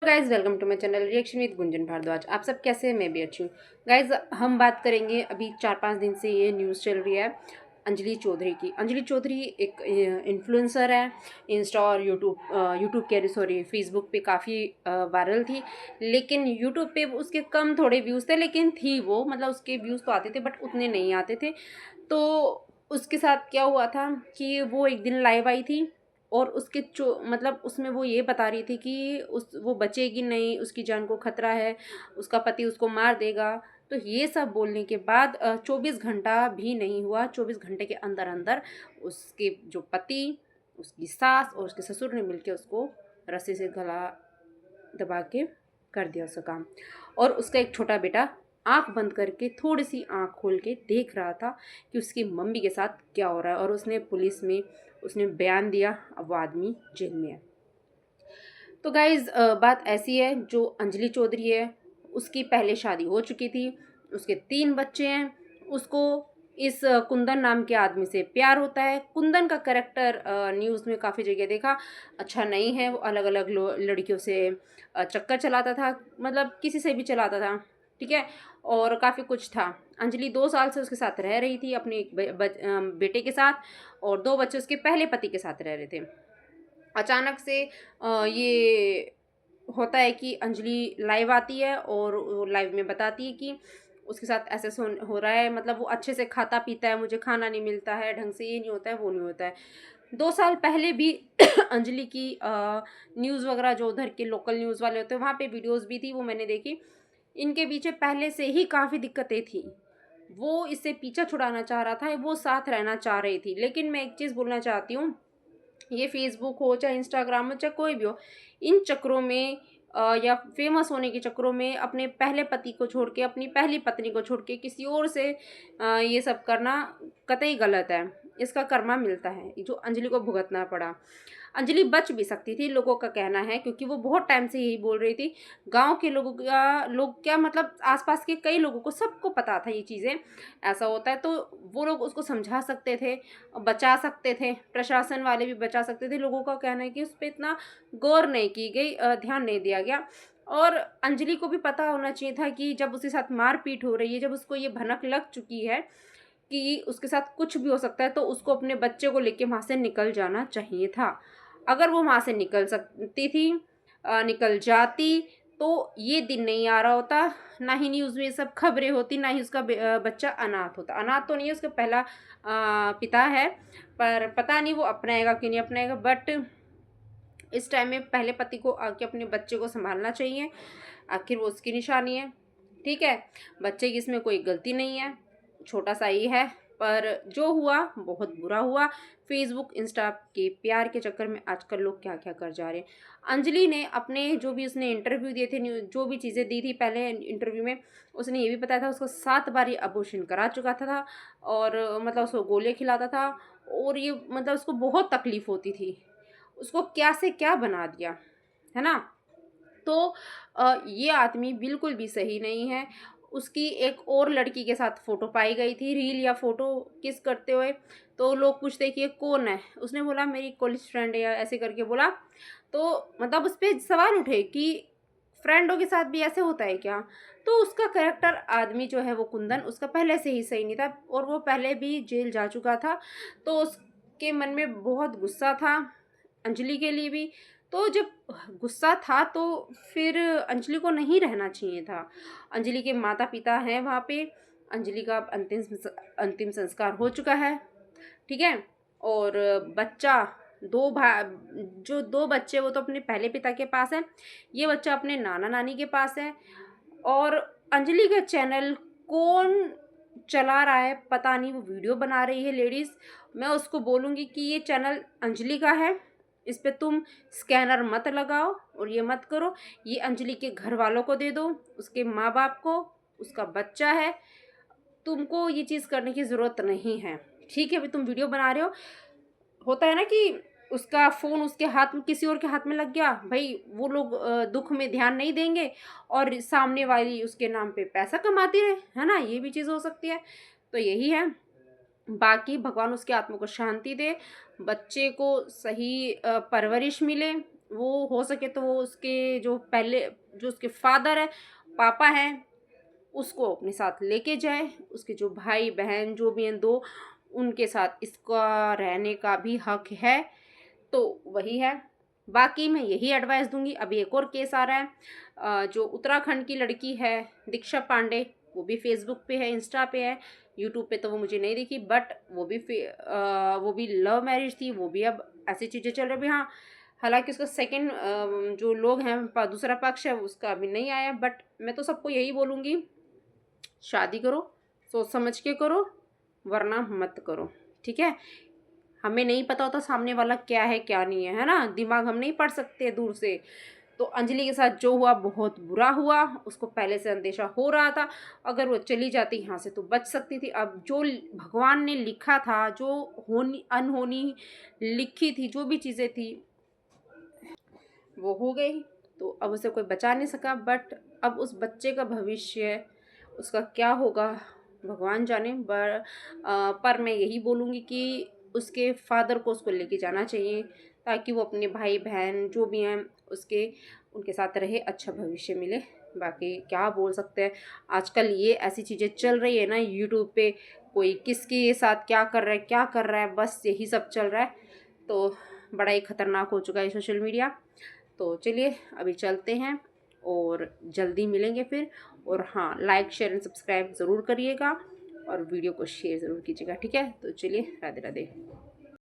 Guys, welcome to my channel reaction with Gunjan Bhardwaj. आप सब कैसे हैं? मैं भी अच्छी हूँ। गाइज़, हम बात करेंगे, अभी 4-5 दिन से ये न्यूज़ चल रही है अंजलि चौधरी की। अंजलि चौधरी एक इन्फ्लुएंसर है। इंस्टा और यूट्यूब कह रही, सॉरी, फेसबुक पे काफ़ी वायरल थी। लेकिन यूट्यूब पे उसके कम थोड़े व्यूज़ थे, लेकिन थी वो, मतलब उसके व्यूज़ तो आते थे बट उतने नहीं आते थे। तो उसके साथ क्या हुआ था कि वो एक दिन लाइव आई थी और उसके मतलब उसमें वो ये बता रही थी कि वो बचेगी नहीं, उसकी जान को खतरा है, उसका पति उसको मार देगा। तो ये सब बोलने के बाद 24 घंटा भी नहीं हुआ, 24 घंटे के अंदर अंदर उसके जो पति, उसकी सास और उसके ससुर ने मिलकर उसको रस्सी से गला दबा के कर दिया उसका काम। और उसका एक छोटा बेटा आंख बंद करके, थोड़ी सी आंख खोल के देख रहा था कि उसकी मम्मी के साथ क्या हो रहा है। और उसने पुलिस में उसने बयान दिया, अब वो आदमी जेल में है। तो गाइज़, बात ऐसी है, जो अंजलि चौधरी है उसकी पहले शादी हो चुकी थी, उसके 3 बच्चे हैं। उसको इस कुंदन नाम के आदमी से प्यार होता है। कुंदन का कैरेक्टर न्यूज़ में काफ़ी जगह देखा, अच्छा नहीं है। वो अलग अलग लड़कियों से चक्कर चलाता था, मतलब किसी से भी चलाता था, ठीक है। और काफ़ी कुछ था। अंजलि 2 साल से उसके साथ रह रही थी, अपने एक बेटे के साथ, और 2 बच्चे उसके पहले पति के साथ रह रहे थे। अचानक से ये होता है कि अंजलि लाइव आती है और वो लाइव में बताती है कि उसके साथ ऐसे ऐसे हो रहा है, मतलब वो अच्छे से खाता पीता है, मुझे खाना नहीं मिलता है ढंग से, ये नहीं होता है, वो नहीं होता है। 2 साल पहले भी अंजलि की न्यूज़ वगैरह, जो उधर के लोकल न्यूज़ वाले होते हैं, वहाँ पे वीडियोज़ भी थी, वो मैंने देखी। इनके पीछे पहले से ही काफ़ी दिक्कतें थी। वो इससे पीछा छुड़ाना चाह रहा था, वो साथ रहना चाह रही थी। लेकिन मैं एक चीज़ बोलना चाहती हूँ, ये फेसबुक हो चाहे इंस्टाग्राम हो चाहे कोई भी हो, इन चक्करों में या फेमस होने के चक्करों में अपने पहले पति को छोड़ के, अपनी पहली पत्नी को छोड़ के किसी और से ये सब करना कतई गलत है। इसका कर्मा मिलता है, जो अंजलि को भुगतना पड़ा। अंजलि बच भी सकती थी, लोगों का कहना है, क्योंकि वो बहुत टाइम से यही बोल रही थी। गांव के लोग क्या, मतलब आसपास के कई लोगों को, सबको पता था ये चीज़ें ऐसा होता है। तो वो लोग उसको समझा सकते थे, बचा सकते थे, प्रशासन वाले भी बचा सकते थे। लोगों का कहना है कि उस पर इतना गौर नहीं की गई, ध्यान नहीं दिया गया। और अंजलि को भी पता होना चाहिए था कि जब उसके साथ मारपीट हो रही है, जब उसको ये भनक लग चुकी है कि उसके साथ कुछ भी हो सकता है, तो उसको अपने बच्चे को लेके वहाँ से निकल जाना चाहिए था। अगर वो वहाँ से निकल सकती थी, निकल जाती, तो ये दिन नहीं आ रहा होता, ना ही न्यूज़ में ये सब खबरें होती, ना ही उसका बच्चा अनाथ होता। अनाथ तो नहीं है, उसका पहला पिता है, पर पता नहीं वो अपनाएगा कि नहीं अपनाएगा। बट इस टाइम में पहले पति को आके अपने बच्चे को संभालना चाहिए, आखिर वो उसकी निशानी है, ठीक है। बच्चे की इसमें कोई गलती नहीं है, छोटा सा ही है, पर जो हुआ बहुत बुरा हुआ। फेसबुक इंस्टा के प्यार के चक्कर में आजकल लोग क्या क्या कर जा रहे हैं। अंजलि ने अपने जो भी उसने इंटरव्यू दिए थे, जो भी चीज़ें दी थी पहले इंटरव्यू में, उसने ये भी बताया था उसको 7 बार ये अबॉर्शन करा चुका था। और मतलब उसको गोले खिलाता था, और ये मतलब उसको बहुत तकलीफ होती थी, उसको क्या से क्या बना दिया, है ना। तो ये आदमी बिल्कुल भी सही नहीं है। उसकी एक और लड़की के साथ फ़ोटो पाई गई थी, रील या फ़ोटो किस करते हुए। तो लोग पूछते कि ये कौन है, उसने बोला मेरी कॉलेज फ्रेंड है, या ऐसे करके बोला। तो मतलब उस पर सवाल उठे कि फ्रेंडों के साथ भी ऐसे होता है क्या। तो उसका कैरेक्टर आदमी जो है वो कुंदन, उसका पहले से ही सही नहीं था, और वो पहले भी जेल जा चुका था। तो उसके मन में बहुत गुस्सा था अंजलि के लिए भी। तो जब गुस्सा था, तो फिर अंजलि को नहीं रहना चाहिए था। अंजलि के माता पिता हैं वहाँ पे, अंजलि का अंतिम संस्कार हो चुका है, ठीक है। और बच्चा, 2 भा जो 2 बच्चे, वो तो अपने पहले पिता के पास है, ये बच्चा अपने नाना नानी के पास है। और अंजलि का चैनल कौन चला रहा है पता नहीं, वो वीडियो बना रही है लेडीज़। मैं उसको बोलूँगी कि ये चैनल अंजलि का है, इस पे तुम स्कैनर मत लगाओ और ये मत करो। ये अंजलि के घर वालों को दे दो, उसके माँ बाप को, उसका बच्चा है। तुमको ये चीज़ करने की ज़रूरत नहीं है, ठीक है। अभी तुम वीडियो बना रहे हो, होता है ना कि उसका फ़ोन उसके हाथ में, किसी और के हाथ में लग गया, भाई वो लोग दुख में ध्यान नहीं देंगे, और सामने वाली उसके नाम पे पैसा कमाती रहे, है ना, ये भी चीज़ हो सकती है। तो यही है। बाकी भगवान उसके आत्मा को शांति दे, बच्चे को सही परवरिश मिले, वो हो सके तो वो उसके जो पहले जो उसके फादर है, पापा हैं, उसको अपने साथ लेके जाए। उसके जो भाई-बहन जो भी हैं 2, उनके साथ इसका रहने का भी हक है, तो वही है। बाकी मैं यही एडवाइस दूँगी। अभी एक और केस आ रहा है, जो उत्तराखंड की लड़की है दीक्षा पांडे, वो भी फ़ेसबुक पे है, इंस्टा पे है, यूट्यूब पे तो वो मुझे नहीं दिखी, बट वो भी लव मैरिज थी, वो भी अब ऐसी चीज़ें चल रही हैं अभी। हाँ, हालाँकि उसका सेकंड जो लोग हैं दूसरा पक्ष है उसका अभी नहीं आया, बट मैं तो सबको यही बोलूँगी, शादी करो, सोच समझ के करो, वरना मत करो, ठीक है? हमें नहीं पता होता सामने वाला क्या है क्या नहीं है ना? दिमाग हम नहीं पढ़ सकते दूर से। तो अंजलि के साथ जो हुआ बहुत बुरा हुआ, उसको पहले से अंदेशा हो रहा था। अगर वो चली जाती यहाँ से तो बच सकती थी। अब जो भगवान ने लिखा था, जो होनी अनहोनी लिखी थी, जो भी चीज़ें थी वो हो गई, तो अब उसे कोई बचा नहीं सका। बट अब उस बच्चे का भविष्य, उसका क्या होगा भगवान जाने। पर मैं यही बोलूँगी कि उसके फादर को उसको लेके जाना चाहिए, ताकि वो अपने भाई बहन जो भी हैं उसके उनके साथ रहे, अच्छा भविष्य मिले। बाकी क्या बोल सकते हैं, आजकल ये ऐसी चीज़ें चल रही है ना यूट्यूब पे, कोई किसके साथ क्या कर रहा है, बस यही सब चल रहा है। तो बड़ा ही खतरनाक हो चुका है सोशल मीडिया। तो चलिए अभी चलते हैं और जल्दी मिलेंगे फिर। और हाँ, लाइक शेयर एंड सब्सक्राइब ज़रूर करिएगा और वीडियो को शेयर ज़रूर कीजिएगा, ठीक है? तो चलिए, राधे राधे।